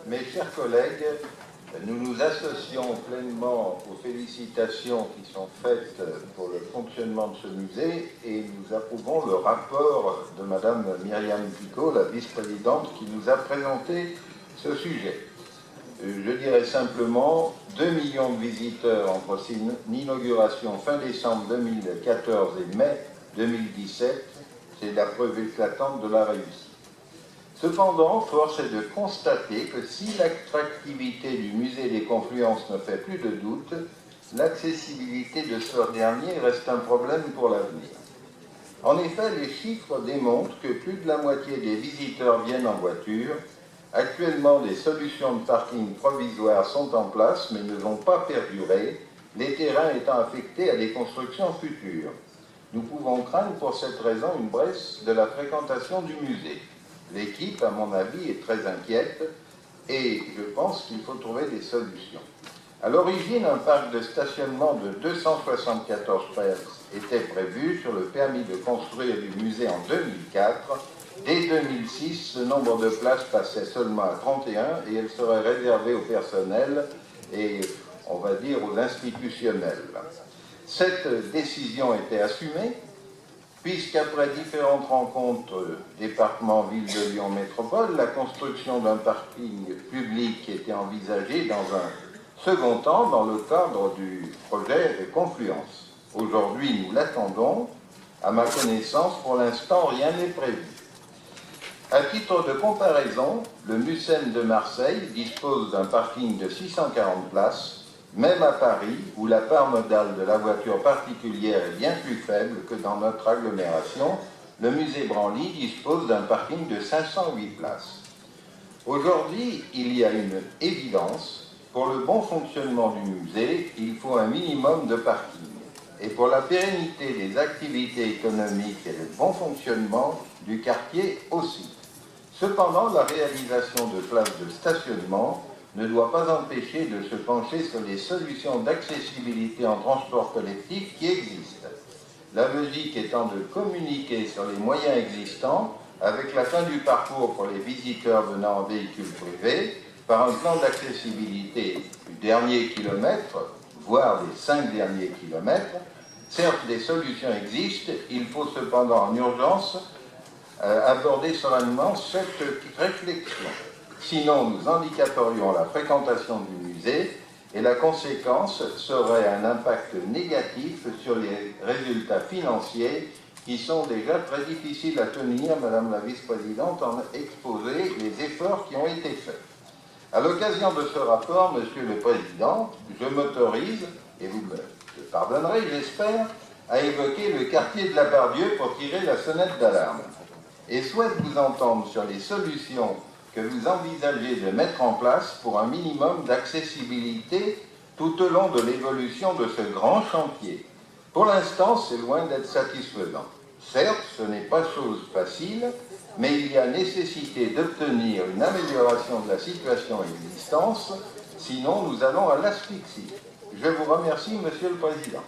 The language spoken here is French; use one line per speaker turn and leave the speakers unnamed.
Mes chers collègues, nous nous associons pleinement aux félicitations qui sont faites pour le fonctionnement de ce musée et nous approuvons le rapport de Madame Myriam Picaud, la vice-présidente, qui nous a présenté ce sujet. Je dirais simplement 2 millions de visiteurs entre son inauguration fin décembre 2014 et mai 2017, c'est la preuve éclatante de la réussite. Cependant, force est de constater que si l'attractivité du musée des Confluences ne fait plus de doute, l'accessibilité de ce dernier reste un problème pour l'avenir. En effet, les chiffres démontrent que plus de la moitié des visiteurs viennent en voiture. Actuellement, des solutions de parking provisoires sont en place, mais ne vont pas perdurer, les terrains étant affectés à des constructions futures. Nous pouvons craindre pour cette raison une baisse de la fréquentation du musée. L'équipe, à mon avis, est très inquiète et je pense qu'il faut trouver des solutions. À l'origine, un parc de stationnement de 274 places était prévu sur le permis de construire du musée en 2004. Dès 2006, ce nombre de places passait seulement à 31 et elle serait réservée au personnel et, on va dire, aux institutionnels. Cette décision était assumée, puisqu'après différentes rencontres département-ville de Lyon Métropole, la construction d'un parking public était envisagée dans un second temps dans le cadre du projet de Confluence. Aujourd'hui, nous l'attendons. À ma connaissance, pour l'instant, rien n'est prévu. À titre de comparaison, le Mucem de Marseille dispose d'un parking de 640 places. Même à Paris, où la part modale de la voiture particulière est bien plus faible que dans notre agglomération, le musée Branly dispose d'un parking de 508 places. Aujourd'hui, il y a une évidence. Pour le bon fonctionnement du musée, il faut un minimum de parking. Et pour la pérennité des activités économiques et le bon fonctionnement du quartier aussi. Cependant, la réalisation de places de stationnement ne doit pas empêcher de se pencher sur les solutions d'accessibilité en transport collectif qui existent. La logique étant de communiquer sur les moyens existants avec la fin du parcours pour les visiteurs venant en véhicule privé par un plan d'accessibilité du dernier kilomètre, voire des 5 derniers kilomètres. Certes, des solutions existent, il faut cependant en urgence aborder sereinement cette réflexion. Sinon, nous handicaperions la fréquentation du musée et la conséquence serait un impact négatif sur les résultats financiers qui sont déjà très difficiles à tenir. Madame la vice-présidente en a exposé les efforts qui ont été faits. À l'occasion de ce rapport, Monsieur le Président, je m'autorise, et vous me pardonnerez, j'espère, à évoquer le quartier de la Bardieu pour tirer la sonnette d'alarme et souhaite vous entendre sur les solutions que vous envisagez de mettre en place pour un minimum d'accessibilité tout au long de l'évolution de ce grand chantier. Pour l'instant, c'est loin d'être satisfaisant. Certes, ce n'est pas chose facile, mais il y a nécessité d'obtenir une amélioration de la situation existante, sinon nous allons à l'asphyxie. Je vous remercie, Monsieur le Président.